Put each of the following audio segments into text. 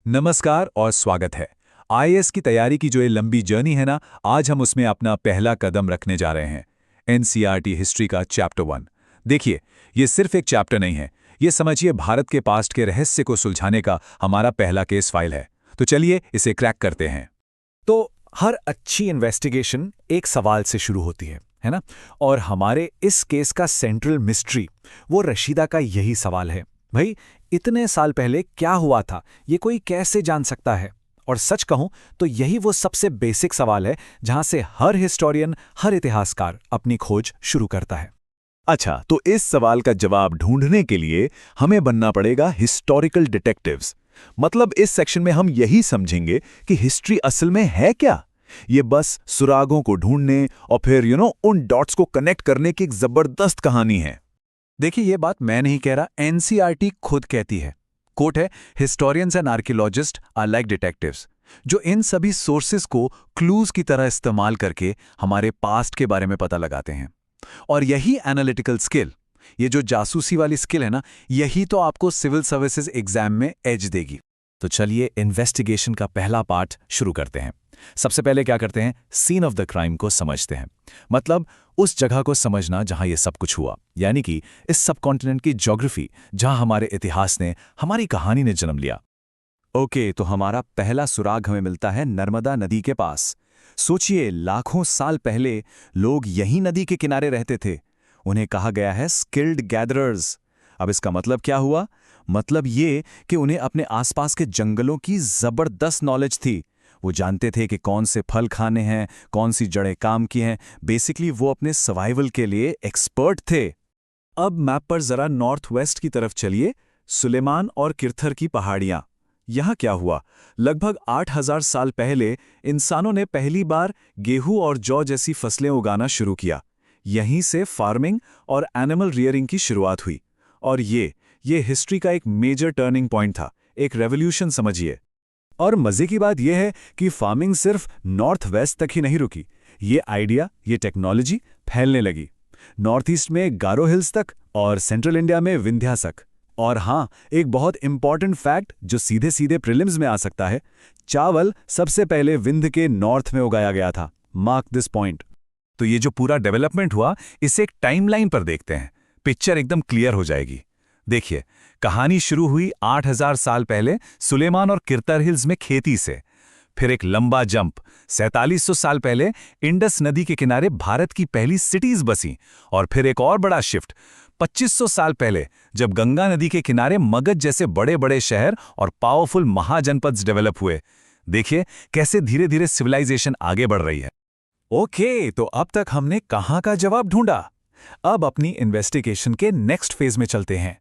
नमस्कार और स्वागत है। आईएएस की तैयारी की जो ये लंबी जर्नी है ना, आज हम उसमें अपना पहला कदम रखने जा रहे हैं। एनसीईआरटी हिस्ट्री का चैप्टर 1। देखिए, ये सिर्फ एक चैप्टर नहीं है, ये समझिए भारत के पास्ट के रहस्य को सुलझाने का हमारा पहला केस फाइल है। तो चलिए इसे क्रैक करते हैं। तो हर अच्छी इन्वेस्टिगेशन एक सवाल से शुरू होती है ना? और हमारे इस केस का सेंट्रल मिस्ट्री वो रशीदा का यही सवाल है। भाई, इतने साल पहले क्या हुआ था, ये कोई कैसे जान सकता है? और सच कहूं तो यही वो सबसे बेसिक सवाल है जहां से हर हिस्टोरियन, हर इतिहासकार अपनी खोज शुरू करता है। अच्छा, तो इस सवाल का जवाब ढूंढने के लिए हमें बनना पड़ेगा हिस्टोरिकल डिटेक्टिव्स। मतलब इस सेक्शन में हम यही समझेंगे कि हिस्ट्री असल में है क्या। ये बस सुरागों को ढूंढने और फिर उन डॉट्स को कनेक्ट करने की एक जबरदस्त कहानी है। देखिए, ये बात मैं नहीं कह रहा, एनसीईआरटी खुद कहती है। कोट है, historians and archaeologists are like detectives, जो इन सभी सोर्सेस को क्लूज की तरह इस्तेमाल करके हमारे पास्ट के बारे में पता लगाते हैं। और यही एनालिटिकल स्किल, ये जो जासूसी वाली स्किल है ना, यही तो आपको सिविल सर्विसेज एग्जाम में एज देगी। तो चलिए इन्वेस्टिगेशन का पहला पार्ट शुरू करते हैं। सबसे पहले क्या करते हैं, सीन ऑफ द क्राइम को समझते हैं। मतलब उस जगह को समझना जहां ये सब कुछ हुआ, यानी कि इस सबकॉन्टिनेंट की ज्योग्राफी, जहां हमारे इतिहास ने, हमारी कहानी ने जन्म लिया। ओके, तो हमारा पहला सुराग हमें मिलता है नर्मदा नदी के पास। सोचिए, लाखों साल पहले लोग यही नदी के किनारे रहते थे। उन्हें कहा गया है स्किल्ड गैदरर्स। अब इसका मतलब क्या हुआ? मतलब ये कि उन्हें अपने आसपास के जंगलों की जबरदस्त नॉलेज थी। वो जानते थे कि कौन से फल खाने हैं, कौन सी जड़ें काम की हैं। बेसिकली वो अपने सर्वाइवल के लिए एक्सपर्ट थे। अब मैप पर जरा नॉर्थ वेस्ट की तरफ चलिए। सुलेमान और किरथर की पहाड़ियां। यहां क्या हुआ? लगभग 8000 साल पहले इंसानों ने पहली बार गेहूं और जौ जैसी फसलें उगाना शुरू किया। यहीं से फार्मिंग और एनिमल रियरिंग की शुरुआत हुई। और ये हिस्ट्री का एक मेजर टर्निंग पॉइंट था, एक रेवोल्यूशन समझिए। और मजे की बात यह है कि फार्मिंग सिर्फ नॉर्थ वेस्ट तक ही नहीं रुकी। ये आइडिया, ये टेक्नोलॉजी फैलने लगी नॉर्थ ईस्ट में गारो हिल्स तक और सेंट्रल इंडिया में विंध्यास तक। और हाँ, एक बहुत इंपॉर्टेंट फैक्ट जो सीधे सीधे प्रीलिम्स में आ सकता है, चावल सबसे पहले विंध्य के नॉर्थ में उगाया गया था। Mark this point. तो ये जो पूरा डेवलपमेंट हुआ, इसे एक टाइमलाइन पर देखते हैं, पिक्चर एकदम क्लियर हो जाएगी। देखिए, कहानी शुरू हुई 8000 साल पहले सुलेमान और किरतर हिल्स में खेती से। फिर एक लंबा जंप, 4700 साल पहले इंडस नदी के किनारे भारत की पहली सिटीज बसी। और फिर एक और बड़ा शिफ्ट, 2500 साल पहले, जब गंगा नदी के किनारे मगध जैसे बड़े बड़े शहर और पावरफुल महाजनपद डेवलप हुए। देखिए कैसे धीरे धीरे सिविलाइजेशन आगे बढ़ रही है। ओके, तो अब तक हमने कहां का जवाब ढूंढा। अब अपनी इन्वेस्टिगेशन के नेक्स्ट फेज में चलते हैं।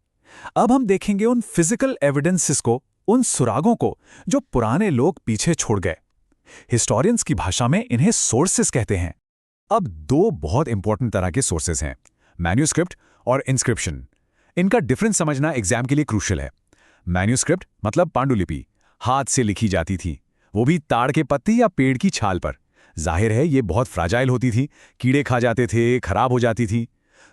अब हम देखेंगे उन फिजिकल एविडेंसेस को, उन सुरागों को जो पुराने लोग पीछे छोड़ गए। हिस्टोरियंस की भाषा में इन्हें सोर्सेस कहते हैं। अब दो बहुत इंपॉर्टेंट तरह के सोर्सेस हैं, मैन्यूस्क्रिप्ट और इंस्क्रिप्शन। इनका डिफरेंस समझना एग्जाम के लिए क्रूशियल है। मैन्यूस्क्रिप्ट मतलब पांडुलिपि, हाथ से लिखी जाती थी, वो भी ताड़ के पत्ते या पेड़ की छाल पर। जाहिर है ये बहुत फ्राजाइल होती थी, कीड़े खा जाते थे, खराब हो जाती थी।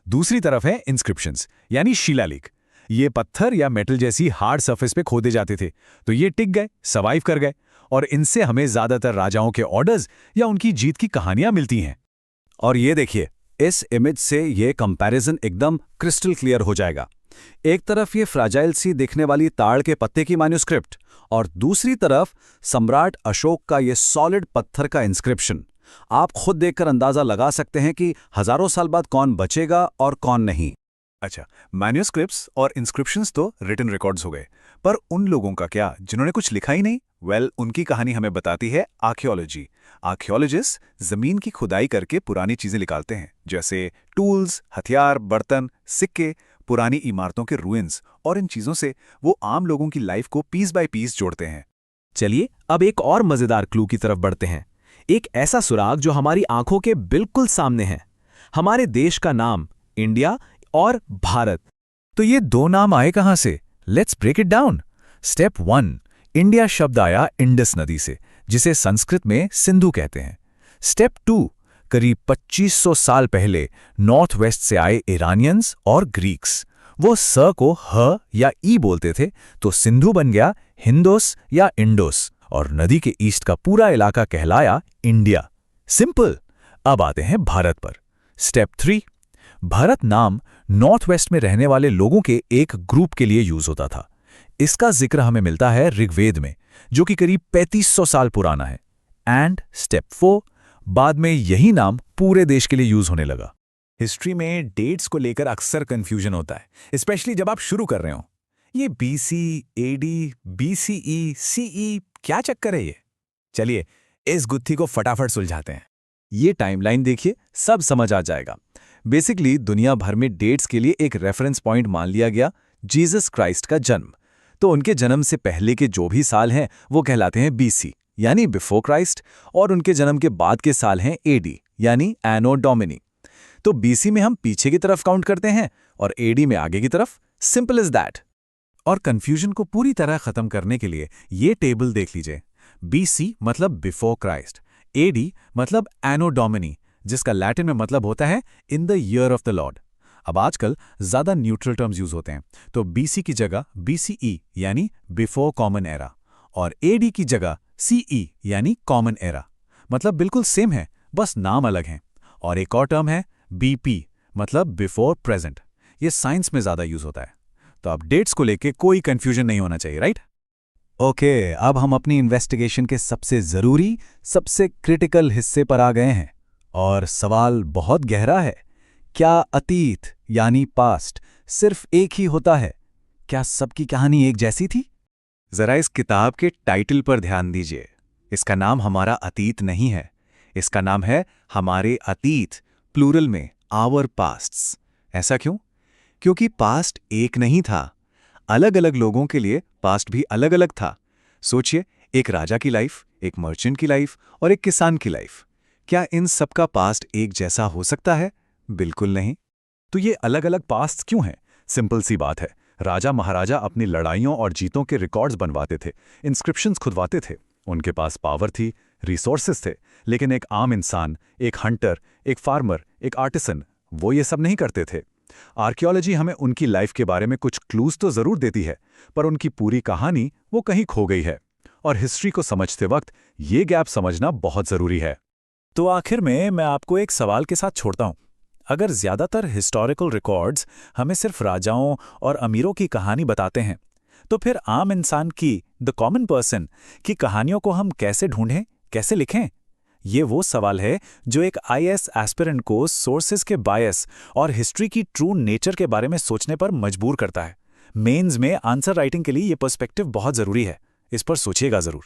दूसरी तरफ है इंस्क्रिप्शंस यानी शिलालेख। ये पत्थर या मेटल जैसी हार्ड सरफेस पे खोदे जाते थे, तो ये टिक गए, सर्वाइव कर गए। और इनसे हमें ज्यादातर राजाओं के ऑर्डर्स या उनकी जीत की कहानियां मिलती हैं। और ये देखिए, इस इमेज से ये कंपैरिजन एकदम क्रिस्टल क्लियर हो जाएगा। एक तरफ ये फ्राजाइल सी दिखने वाली ताड़ के पत्ते की मैन्यूस्क्रिप्ट और दूसरी तरफ सम्राट अशोक का ये सॉलिड पत्थर का इंस्क्रिप्शन। आप खुद देखकर अंदाजा लगा सकते हैं कि हजारों साल बाद कौन बचेगा और कौन नहीं। अच्छा, मैन्यूस्क्रिप्ट्स और इंस्क्रिप्शंस तो रिटन रिकॉर्ड्स हो गए, पर उन लोगों का क्या जिन्होंने कुछ लिखा ही नहीं? उनकी कहानी हमें बताती है आर्कियोलॉजी। आर्कियोलॉजिस्ट जमीन की खुदाई करके पुरानी चीजें निकालते हैं, जैसे टूल्स, हथियार, बर्तन, सिक्के, पुरानी इमारतों के रूइंस। और इन चीजों से वो आम लोगों की लाइफ को पीस बाय पीस जोड़ते हैं। चलिए अब एक और मजेदार क्लू की तरफ बढ़ते हैं। एक ऐसा सुराग जो हमारी आंखों के बिल्कुल सामने है, हमारे देश का नाम, इंडिया और भारत। तो ये दो नाम आए कहां से? Let's break it down. Step 1, India शब्द आया इंडस नदी से, जिसे संस्कृत में सिंधु कहते हैं। स्टेप 2, करीब 2500 साल पहले नॉर्थ वेस्ट से आए ईरानियंस और ग्रीक्स। वो स को ह या ई बोलते थे, तो सिंधु बन गया हिंदोस या इंडोस, और नदी के ईस्ट का पूरा इलाका कहलाया इंडिया। सिंपल। अब आते हैं भारत पर। स्टेप 3, भारत नाम नॉर्थ वेस्ट में रहने वाले लोगों के एक ग्रुप के लिए यूज होता था। इसका जिक्र हमें मिलता है ऋग्वेद में, जो कि करीब 3500 साल पुराना है। एंड स्टेप 4, बाद में यही नाम पूरे देश के लिए यूज होने लगा। हिस्ट्री में डेट्स को लेकर अक्सर कंफ्यूजन होता है, स्पेशली जब आप शुरू कर रहे हो। ये BC, AD, BCE, CE क्या चक्कर है ये? चलिए इस गुत्थी को फटाफट सुलझाते हैं। ये टाइमलाइन देखिए, सब समझ आ जाएगा। बेसिकली दुनिया भर में डेट्स के लिए एक रेफरेंस पॉइंट मान लिया गया जीसस क्राइस्ट का जन्म। तो उनके जन्म से पहले के जो भी साल हैं वो कहलाते हैं BC यानी बिफोर क्राइस्ट, और उनके जन्म के बाद के साल हैं AD यानी एनो डोमिनी। तो BC में हम पीछे की तरफ काउंट करते हैं और AD में आगे की तरफ। Simple is that. और कंफ्यूजन को पूरी तरह खत्म करने के लिए ये टेबल देख लीजिए। BC मतलब बिफोर क्राइस्ट, AD मतलब एनो डोमिनी, जिसका लैटिन में मतलब होता है in the year of the Lord. अब आजकल ज्यादा न्यूट्रल टर्म्स यूज होते हैं, तो BC की जगह BCE यानी बिफोर कॉमन एरा, और AD की जगह CE यानी कॉमन एरा। मतलब बिल्कुल सेम है, बस नाम अलग हैं। और एक और टर्म है BP मतलब बिफोर प्रेजेंट। ये साइंस में ज्यादा यूज होता है। तो अब डेट्स को लेके कोई कंफ्यूजन नहीं होना चाहिए, राइट? ओके, अब हम अपनी इन्वेस्टिगेशन के सबसे जरूरी, सबसे क्रिटिकल हिस्से पर आ गए हैं। और सवाल बहुत गहरा है। क्या अतीत यानी पास्ट सिर्फ एक ही होता है? क्या सबकी कहानी एक जैसी थी? जरा इस किताब के टाइटल पर ध्यान दीजिए। इसका नाम हमारा अतीत नहीं है, इसका नाम है हमारे अतीत, प्लूरल में आवर पास्ट्स। ऐसा क्यों? क्योंकि पास्ट एक नहीं था। अलग अलग लोगों के लिए पास्ट भी अलग अलग था। सोचिए, एक राजा की लाइफ, एक मर्चेंट की लाइफ और एक किसान की लाइफ। क्या इन सबका पास्ट एक जैसा हो सकता है? बिल्कुल नहीं। तो ये अलग अलग पास्ट क्यों हैं? सिंपल सी बात है। राजा महाराजा अपनी लड़ाइयों और जीतों के रिकॉर्ड्स बनवाते थे, इंस्क्रिप्शंस खुदवाते थे। उनके पास पावर थी, रिसोर्सेस थे, लेकिन एक आम इंसान, एक हंटर, एक फार्मर, एक आर्टिसन, वो ये सब नहीं करते थे। आर्कियोलॉजी हमें उनकी लाइफ के बारे में कुछ क्लूज तो जरूर देती है, पर उनकी पूरी कहानी वो कहीं खो गई है। और हिस्ट्री को समझते वक्त ये गैप समझना बहुत जरूरी है। तो आखिर में मैं आपको एक सवाल के साथ छोड़ता हूं। अगर ज्यादातर हिस्टोरिकल रिकॉर्ड्स हमें सिर्फ राजाओं और अमीरों की कहानी बताते हैं, तो फिर आम इंसान की, द कॉमन पर्सन की कहानियों को हम कैसे ढूंढें, कैसे लिखें? ये वो सवाल है जो एक IAS एस्पिरेंट को सोर्सेज के बायस और हिस्ट्री की ट्रू नेचर के बारे में सोचने पर मजबूर करता है। मेंस में आंसर राइटिंग के लिए ये पर्सपेक्टिव बहुत जरूरी है। इस पर सोचिएगा जरूर।